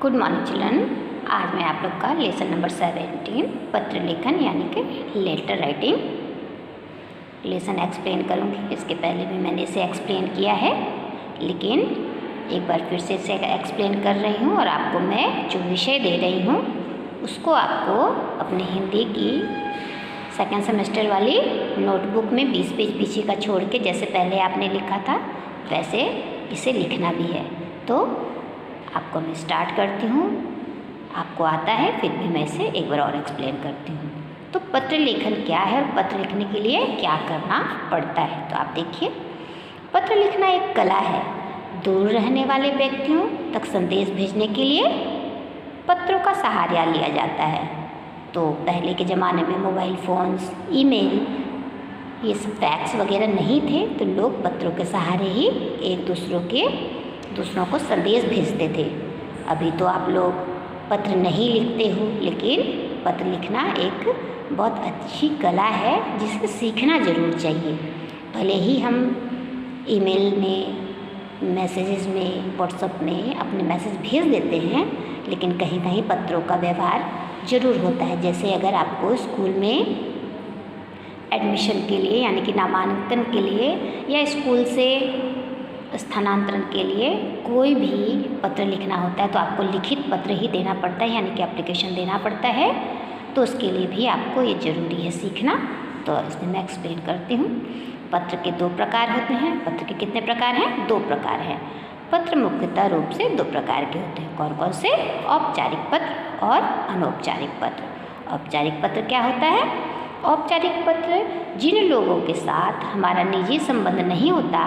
Good morning children. आज मैं आप लोग का लेसन नंबर 17 पत्र लेखन यानी कि लेटर राइटिंग लेसन एक्सप्लेन करूँगी। इसके पहले भी मैंने इसे एक्सप्लेन किया है, लेकिन एक बार फिर से इसे एक्सप्लेन कर रही हूँ और आपको मैं जो विषय दे रही हूँ उसको आपको अपने हिंदी की सेकेंड सेमेस्टर वाली नोटबुक में 20 पेज पीछे का छोड़ के जैसे पहले आपने लिखा था वैसे इसे लिखना भी है। तो आपको मैं स्टार्ट करती हूँ, आपको आता है फिर भी मैं इसे एक बार और एक्सप्लेन करती हूँ। तो पत्र लेखन क्या है और पत्र लिखने के लिए क्या करना पड़ता है, तो आप देखिए। पत्र लिखना एक कला है। दूर रहने वाले व्यक्तियों तक संदेश भेजने के लिए पत्रों का सहारा लिया जाता है। तो पहले के ज़माने में मोबाइल फ़ोन्स, ईमेल, ये सब फैक्स वगैरह नहीं थे, तो लोग पत्रों के सहारे ही एक दूसरों को संदेश भेजते थे। अभी तो आप लोग पत्र नहीं लिखते हो, लेकिन पत्र लिखना एक बहुत अच्छी कला है जिसे सीखना ज़रूर चाहिए। भले ही हम ईमेल में, मैसेजेस में, व्हाट्सएप में अपने मैसेज भेज देते हैं, लेकिन कहीं कहीं पत्रों का व्यवहार ज़रूर होता है। जैसे अगर आपको स्कूल में एडमिशन के लिए यानी कि नामांकन के लिए या स्कूल से स्थानांतरण के लिए कोई भी पत्र लिखना होता है तो आपको लिखित पत्र ही देना पड़ता है, यानी कि एप्लीकेशन देना पड़ता है। तो उसके लिए भी आपको ये ज़रूरी है सीखना। तो इसमें मैं एक्सप्लेन करती हूँ। पत्र के 2 प्रकार होते हैं। पत्र के कितने प्रकार हैं? 2 प्रकार हैं। पत्र मुख्यतः रूप से 2 प्रकार के होते हैं। कौन कौन से? औपचारिक पत्र और अनौपचारिक पत्र। औपचारिक पत्र क्या होता है? औपचारिक पत्र जिन लोगों के साथ हमारा निजी संबंध नहीं होता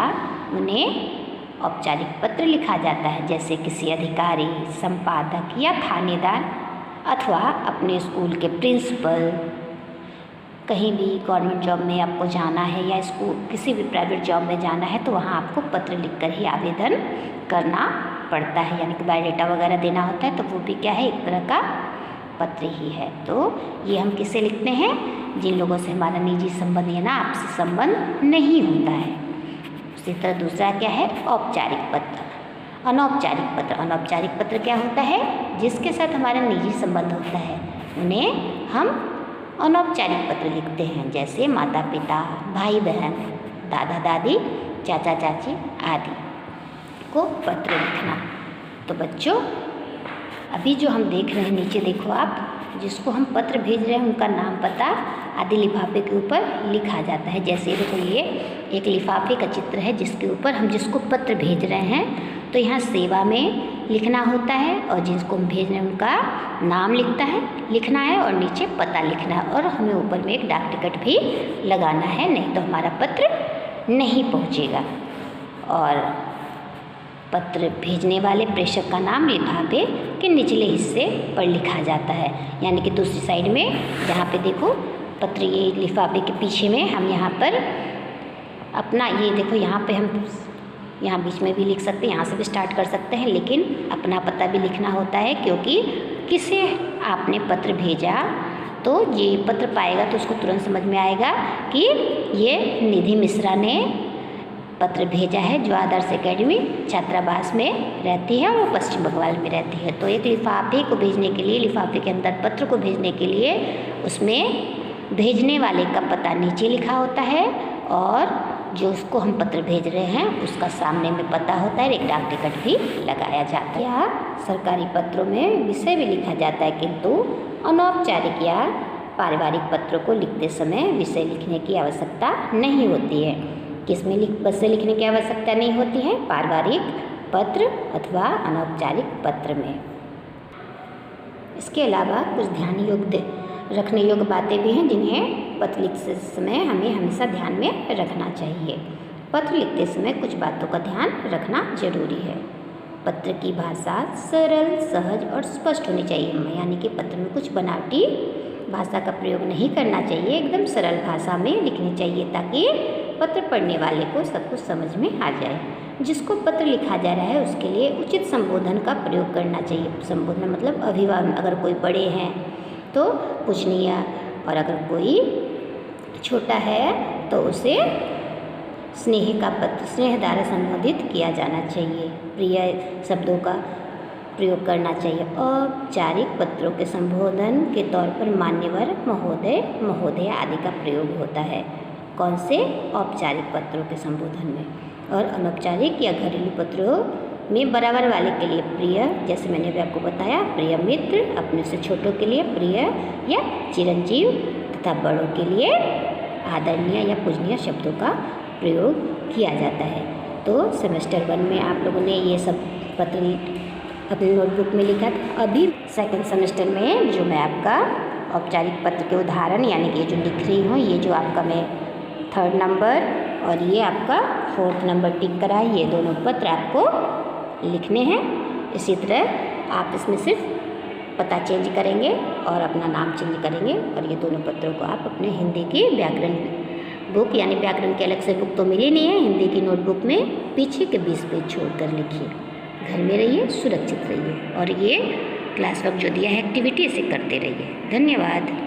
उन्हें औपचारिक पत्र लिखा जाता है, जैसे किसी अधिकारी, संपादक या थानेदार अथवा अपने स्कूल के प्रिंसिपल। कहीं भी गवर्नमेंट जॉब में आपको जाना है या स्कूल किसी भी प्राइवेट जॉब में जाना है तो वहाँ आपको पत्र लिखकर ही आवेदन करना पड़ता है, यानी कि बायोडाटा वगैरह देना होता है। तो वो भी क्या है? एक तरह का पत्र ही है। तो ये हम किससे लिखते हैं? जिन लोगों से हमारा निजी संबंध या ना आपसी संबंध नहीं होता है। उसी तरह दूसरा क्या है? औपचारिक पत्र। अनौपचारिक पत्र। अनौपचारिक पत्र क्या होता है? जिसके साथ हमारा निजी संबंध होता है उन्हें हम अनौपचारिक पत्र लिखते हैं, जैसे माता पिता, भाई बहन, दादा दादी, चाचा चाची आदि को पत्र लिखना। तो बच्चों अभी जो हम देख रहे हैं, नीचे देखो आप, जिसको हम पत्र भेज रहे हैं उनका नाम, पता आदि लिफाफे के ऊपर लिखा जाता है। जैसे देखो ये एक लिफाफे का चित्र है जिसके ऊपर हम जिसको पत्र भेज रहे हैं तो यहाँ सेवा में लिखना होता है और जिसको हम भेज रहे हैं उनका नाम लिखना है और नीचे पता लिखना है, और हमें ऊपर में एक डाक टिकट भी लगाना है, नहीं तो हमारा पत्र नहीं पहुँचेगा। और पत्र भेजने वाले प्रेषक का नाम लिफाफे के निचले हिस्से पर लिखा जाता है, यानी कि दूसरी साइड में जहाँ पे देखो पत्र, ये लिफाफे के पीछे में हम यहाँ पर अपना, ये देखो यहाँ पे हम यहाँ बीच में भी लिख सकते हैं, यहाँ से भी स्टार्ट कर सकते हैं, लेकिन अपना पता भी लिखना होता है, क्योंकि किसे आपने पत्र भेजा तो ये पत्र पाएगा तो उसको तुरंत समझ में आएगा कि ये निधि मिश्रा ने पत्र भेजा है, जो आदर्श एकेडमी छात्रावास में रहती है और वो पश्चिम बंगाल में रहती है। तो एक लिफाफे को भेजने के लिए, लिफाफे के अंदर पत्र को भेजने के लिए उसमें भेजने वाले का पता नीचे लिखा होता है और जो उसको हम पत्र भेज रहे हैं उसका सामने में पता होता है, एक डाक टिकट भी लगाया जाता है। या सरकारी पत्रों में विषय भी लिखा जाता है, किंतु अनौपचारिक या पारिवारिक पत्रों को लिखते समय विषय लिखने की आवश्यकता नहीं होती है। किसमें विषय लिखने की आवश्यकता नहीं होती है? पारिवारिक पत्र अथवा अनौपचारिक पत्र में। इसके अलावा कुछ ध्यान रखने योग्य बातें भी हैं जिन्हें पत्र लिखते समय हमें हमेशा ध्यान में रखना चाहिए। पत्र लिखते समय कुछ बातों का ध्यान रखना जरूरी है। पत्र की भाषा सरल, सहज और स्पष्ट होनी चाहिए हमें, यानी कि पत्र में कुछ बनावटी भाषा का प्रयोग नहीं करना चाहिए, एकदम सरल भाषा में लिखनी चाहिए ताकि पत्र पढ़ने वाले को सब कुछ समझ में आ जाए। जिसको पत्र लिखा जा रहा है उसके लिए उचित संबोधन का प्रयोग करना चाहिए। संबोधन मतलब अभिवादन, अगर कोई बड़े हैं तो पूजनीय, और अगर कोई छोटा है तो उसे स्नेह का पत्र, स्नेह द्वारा संबोधित किया जाना चाहिए। प्रिय शब्दों का प्रयोग करना चाहिए। औपचारिक पत्रों के संबोधन के तौर पर मान्यवर, महोदय, महोदया आदि का प्रयोग होता है। कौन से? औपचारिक पत्रों के संबोधन में। और अनौपचारिक या घरेलू पत्रों में बराबर वाले के लिए प्रिय, जैसे मैंने भी आपको बताया, प्रिय मित्र, अपने से छोटों के लिए प्रिय या चिरंजीव, तथा बड़ों के लिए आदरणीय या पूजनीय शब्दों का प्रयोग किया जाता है। तो सेमेस्टर 1 में आप लोगों ने ये सब पत्र अपनी नोटबुक में लिखा था। अभी सेकंड सेमेस्टर में जो मैं आपका औपचारिक पत्र के उदाहरण यानी कि जो लिख रही हूँ, ये जो आपका मैं 3rd नंबर और ये आपका 4th नंबर टिक करा है, ये दोनों पत्र आपको लिखने हैं। इसी तरह आप इसमें सिर्फ पता चेंज करेंगे और अपना नाम चेंज करेंगे, और ये दोनों पत्रों को आप अपने हिंदी की व्याकरण बुक यानी व्याकरण की अलग से बुक तो मिली नहीं है, हिंदी की नोटबुक में पीछे के 20 पेज छोड़कर लिखिए। घर में रहिए, सुरक्षित रहिए, और ये क्लास वर्क जो दिया है एक्टिविटी, इसे करते रहिए। धन्यवाद।